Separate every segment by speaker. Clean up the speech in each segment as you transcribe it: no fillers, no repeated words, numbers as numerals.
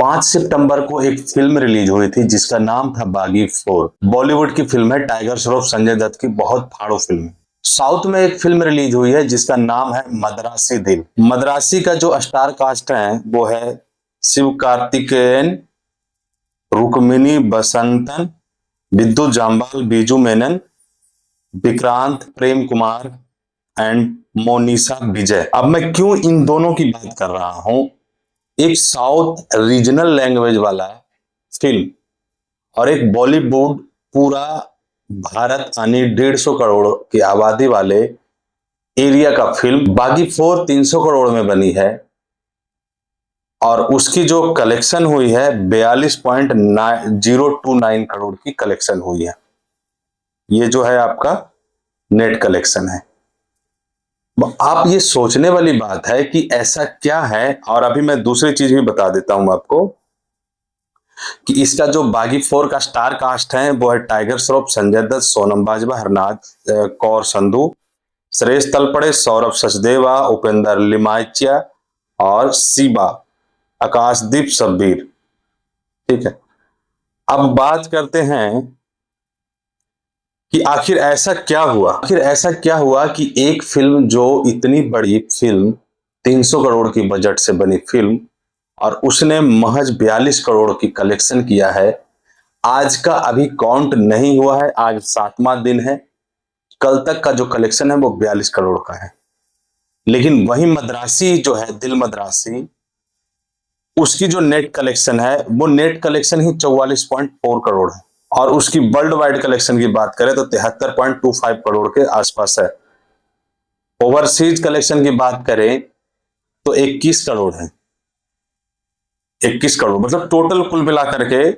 Speaker 1: 5 सितंबर को एक film release हुई थी जिसका नाम था बागी 4। बॉलीवुड की फिल्म है, टाइगर श्रॉफ संजय दत्त की बहुत फाड़ो फिल्म है। साउथ में एक फिल्म रिलीज हुई है जिसका नाम है मद्रासी दिल। मद्रासी का जो स्टार कास्ट है वो है शिव कार्तिकेयन, रुक्मिणी बसंतन, विद्युत जाम्बाल, बीजू मेनन, विक्रांत, प्रेम कुमार एंड मोनिशा विजय। अब मैं क्यों इन दोनों की बात कर रहा हूं, एक साउथ रीजनल लैंग्वेज वाला फिल्म और एक बॉलीवुड पूरा भारत यानी 150 करोड़ की आबादी वाले एरिया का फिल्म बागी 4 300 करोड़ में बनी है और उसकी जो कलेक्शन हुई है 42.029 करोड़ की कलेक्शन हुई है। ये जो है आपका नेट कलेक्शन है। आप ये सोचने वाली बात है कि ऐसा क्या है। और अभी मैं दूसरी चीज भी बता देता हूं आपको कि इसका जो बागी 4 का स्टार कास्ट है वो है टाइगर श्रॉफ, संजय दत्त, सोनम बाजवा, हरनाथ कौर संधू, सुरेश तलपड़े, सौरभ सचदेवा, उपेंद्र लिमाचिया और सीबा, आकाशदीप शब्बीर। ठीक है, अब बात करते हैं कि आखिर ऐसा क्या हुआ कि एक फिल्म जो इतनी बड़ी फिल्म 300 करोड़ की बजट से बनी फिल्म और उसने महज 42 करोड़ की कलेक्शन किया है। आज का अभी काउंट नहीं हुआ है, आज 7वां दिन है, कल तक का जो कलेक्शन है वो 42 करोड़ का है। लेकिन वही मद्रासी जो है, दिल मद्रासी, उसकी जो नेट कलेक्शन है वो नेट कलेक्शन ही 44.4 करोड़ है और उसकी वर्ल्ड वाइड कलेक्शन की बात करें तो 73.25 करोड़ के आसपास है। ओवरसीज कलेक्शन की बात करें तो 21 करोड़ है। 21 करोड़ मतलब टोटल कुल मिलाकर के,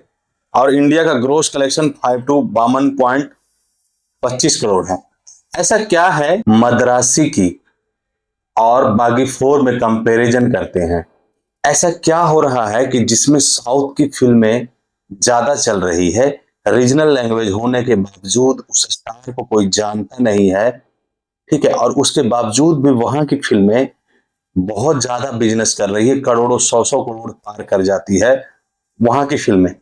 Speaker 1: और इंडिया का ग्रोस कलेक्शन 52 करोड़ है। ऐसा क्या है मद्रासी की और बागी 4 में कंपैरिजन करते हैं, ऐसा क्या हो रहा है कि जिसमें साउथ की फिल्में ज्यादा चल रही है, रीजनल लैंग्वेज होने के बावजूद उस स्टार को कोई जानता नहीं है। ठीक है, और उसके बावजूद भी वहां की फिल्में बहुत ज्यादा बिजनेस कर रही है, करोड़ों 100 करोड़ पार कर जाती है वहां की फिल्में।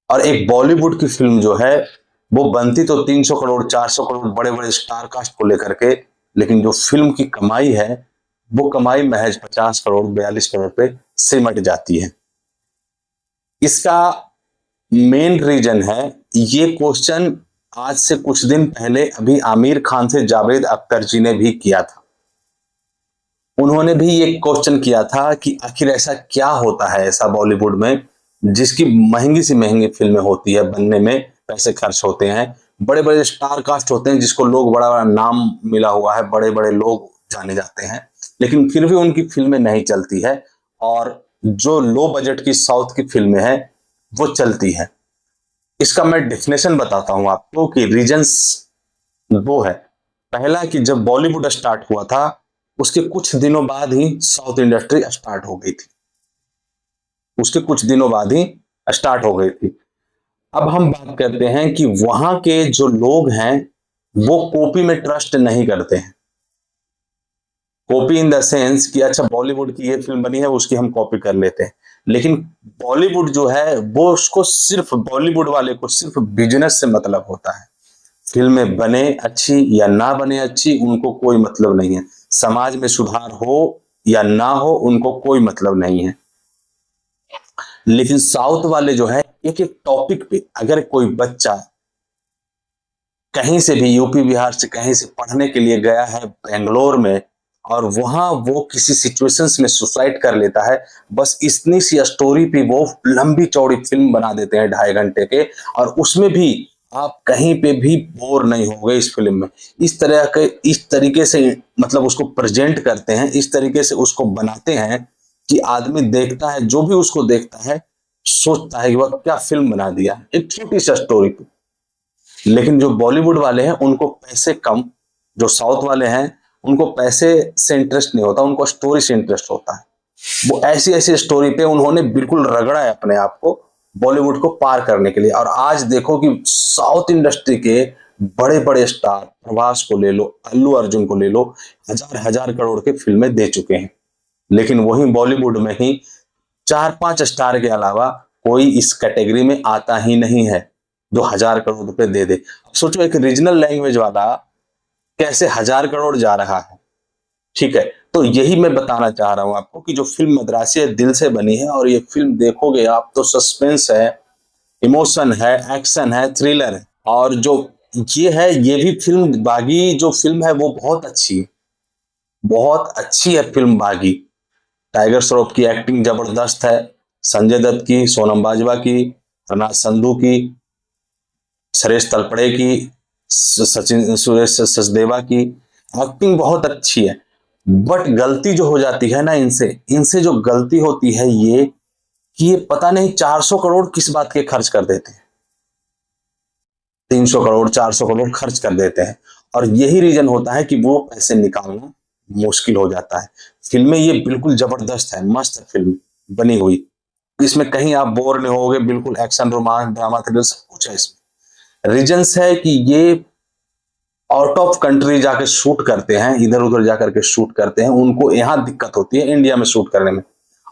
Speaker 1: और एक बॉलीवुड की फिल्म जो है वो बनती तो 300 करोड़ 400 करोड़ बड़े बड़े स्टार कास्ट को लेकर के, लेकिन जो फिल्म की कमाई है वो कमाई महज 50 करोड़ 42 करोड़ पे सिमट जाती है। इसका मेन रीजन है, ये क्वेश्चन आज से कुछ दिन पहले अभी आमिर खान से जावेद अख्तर जी ने भी किया था। उन्होंने भी ये क्वेश्चन किया था कि आखिर ऐसा क्या होता है ऐसा बॉलीवुड में जिसकी महंगी से महंगी फिल्में होती है, बनने में पैसे खर्च होते हैं, बड़े बड़े स्टार कास्ट होते हैं जिसको लोग बड़ा बड़ा नाम मिला हुआ है, बड़े बड़े लोग जाने जाते हैं, लेकिन फिर भी उनकी फिल्में नहीं चलती है और जो लो बजट की साउथ की फिल्में हैं वो चलती है। इसका मैं डेफिनेशन बताता हूं आपको कि रीजंस वो है। पहला कि जब बॉलीवुड स्टार्ट हुआ था उसके कुछ दिनों बाद ही साउथ इंडस्ट्री स्टार्ट हो गई थी, उसके कुछ दिनों बाद ही स्टार्ट हो गई थी। अब हम बात करते हैं कि वहां के जो लोग हैं वो कॉपी में ट्रस्ट नहीं करते हैं। कॉपी इन द सेंस कि अच्छा बॉलीवुड की ये फिल्म बनी है उसकी हम कॉपी कर लेते हैं, लेकिन बॉलीवुड जो है वो उसको सिर्फ, बॉलीवुड वाले को सिर्फ बिजनेस से मतलब होता है। फिल्में बने अच्छी या ना बने अच्छी उनको कोई मतलब नहीं है, समाज में सुधार हो या ना हो उनको कोई मतलब नहीं है। लेकिन साउथ वाले जो है एक एक टॉपिक पे, अगर कोई बच्चा कहीं से भी यूपी बिहार से कहीं से पढ़ने के लिए गया है बेंगलोर में और वहां वो किसी सिचुएशंस में सुसाइड कर लेता है, बस इतनी सी स्टोरी पे वो लंबी चौड़ी फिल्म बना देते हैं 2.5 घंटे के, और उसमें भी आप कहीं पे भी बोर नहीं होगे इस फिल्म में। इस तरीके से मतलब उसको प्रेजेंट करते हैं, इस तरीके से उसको बनाते हैं कि आदमी देखता है, जो भी उसको देखता है सोचता है कि वह क्या फिल्म बना दिया एक छोटी सी स्टोरी पे। लेकिन जो बॉलीवुड वाले हैं उनको पैसे कम, जो साउथ वाले हैं उनको पैसे से इंटरेस्ट नहीं होता, उनको स्टोरी से इंटरेस्ट होता है। वो ऐसी ऐसी स्टोरी पे उन्होंने बिल्कुल रगड़ा है अपने आप को बॉलीवुड को पार करने के लिए। और आज देखो कि साउथ इंडस्ट्री के बड़े बड़े स्टार, प्रभास को ले लो, अल्लू अर्जुन को ले लो, हजार हजार करोड़ के फिल्में दे चुके हैं, लेकिन वही बॉलीवुड में ही 4-5 स्टार के अलावा कोई इस कैटेगरी में आता ही नहीं है जो 1000 करोड़ रुपए दे दे। अब सोचो एक रीजनल लैंग्वेज वाला कैसे 1000 करोड़ जा रहा है। ठीक है, तो यही मैं बताना चाह रहा हूं आपको कि जो फिल्म मद्रासी है दिल से बनी है, और ये फिल्म देखोगे आप तो सस्पेंस है, इमोशन है, एक्शन है, थ्रिलर है, और जो ये है ये भी फिल्म बागी जो फिल्म है वो बहुत अच्छी है, बहुत अच्छी है फिल्म बागी। टाइगर श्रॉफ की एक्टिंग जबरदस्त है, संजय दत्त की, सोनम बाजवा की, हरनाथ संधू की, सुरेश तलपड़े की, सचिन सुरेश सचदेवा की एक्टिंग बहुत अच्छी है। बट गलती जो हो जाती है ना इनसे इनसे जो गलती होती है ये कि ये पता नहीं 400 करोड़ किस बात के खर्च कर देते हैं, 300 करोड़ 400 करोड़ खर्च कर देते हैं, और यही रीजन होता है कि वो पैसे निकालना मुश्किल हो जाता है। फिल्में ये बिल्कुल जबरदस्त है, मस्त फिल्म बनी हुई, इसमें कहीं आप बोर नहीं होगे, बिल्कुल एक्शन रोमांस ड्रामा थ्रिलर सब कुछ है इसमें। रीजंस है कि ये आउट ऑफ कंट्री जाके शूट करते हैं, इधर उधर जाकर के शूट करते हैं, उनको यहाँ दिक्कत होती है इंडिया में शूट करने में,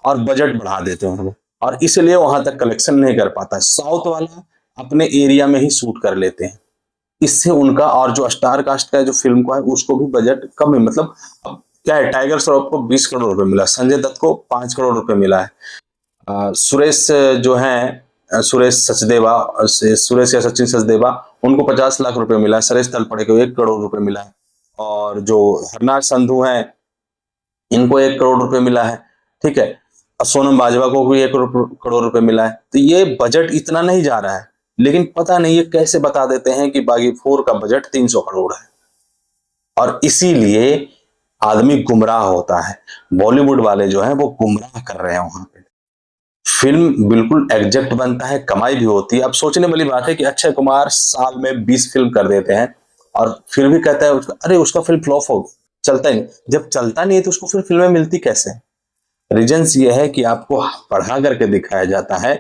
Speaker 1: और बजट बढ़ा देते हैं वो, और इसलिए वहां तक कलेक्शन नहीं कर पाता। साउथ वाला अपने एरिया में ही शूट कर लेते हैं, इससे उनका और जो स्टार कास्ट का जो फिल्म का है उसको भी बजट कम है। मतलब अब क्या है, टाइगर श्रॉफ को 20 करोड़ रुपए मिला, संजय दत्त को 5 करोड़ रुपए मिला है, सुरेश जो है सुरेश सचदेवा सुरेश या सचिन सचदेवा उनको 50 लाख रुपए मिला है, सुरेश तलपड़े को 1 करोड़ रुपए मिला है, और जो हरनाथ संधू हैं इनको 1 करोड़ रुपए मिला है। ठीक है, और सोनम बाजवा को भी 1 करोड़ रुपए मिला है। तो ये बजट इतना नहीं जा रहा है, लेकिन पता नहीं ये कैसे बता देते हैं कि बागी 4 का बजट 300 करोड़ है, और इसीलिए आदमी गुमराह होता है। बॉलीवुड वाले जो हैं वो गुमराह कर रहे हैं वहां पे। फिल्म बिल्कुल एग्जैक्ट बनता है, कमाई भी होती है। अब सोचने वाली बात है कि अक्षय कुमार साल में 20 फिल्म कर देते हैं और फिर भी कहता है अरे उसका फिल्म फ्लॉप हो गया, चलता ही नहीं। जब चलता नहीं है तो उसको फिर फिल्में मिलती कैसे? रीजंस ये है कि आपको पढ़ा करके दिखाया जाता है,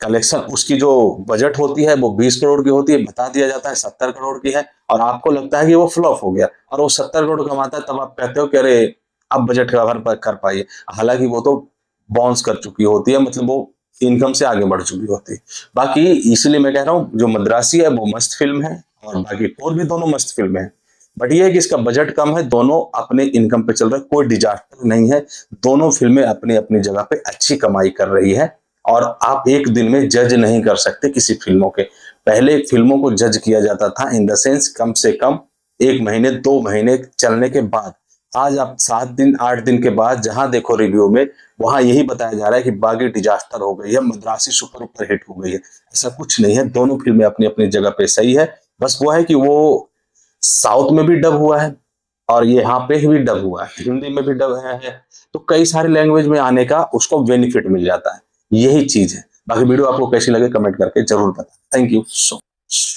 Speaker 1: कलेक्शन उसकी जो बजट होती है वो 20 करोड़ की होती है, बता दिया जाता है 70 करोड़ की है, और आपको लगता है कि वो फ्लॉप हो गया और वो 70 करोड़ कमाता है, तब आप कहते हो कि अरे अब बजट कवर कर पाइए। हालांकि वो तो बाउंस कर चुकी होती है, मतलब वो इनकम से आगे बढ़ चुकी होती है। बाकी इसलिए मैं कह रहा हूँ जो मद्रासी है वो मस्त फिल्म है, और बाकी और भी दोनों मस्त फिल्में हैं। बट ये है कि इसका बजट कम है, दोनों अपने इनकम पे चल रहा है, कोई डिजास्टर नहीं है। दोनों फिल्में अपनी अपनी जगह पे अच्छी कमाई कर रही है, और आप एक दिन में जज नहीं कर सकते किसी फिल्मों के। पहले फिल्मों को जज किया जाता था इन द सेंस कम से कम 1 महीने 2 महीने चलने के बाद। आज आप 7 दिन 8 दिन के बाद जहां देखो रिव्यू में वहां यही बताया जा रहा है कि बागी डिजास्टर हो गई है, मद्रासी सुपर ऊपर हिट हो गई है। ऐसा कुछ नहीं है, दोनों फिल्में अपनी अपनी जगह पे सही है। बस वो है कि वो साउथ में भी डब हुआ है और ये यहाँ पे भी डब हुआ है, हिंदी में भी डब है, तो कई सारे लैंग्वेज में आने का उसको बेनिफिट मिल जाता है। यही चीज है। बाकी वीडियो आपको कैसी लगे कमेंट करके जरूर बताएं। Thank you so much.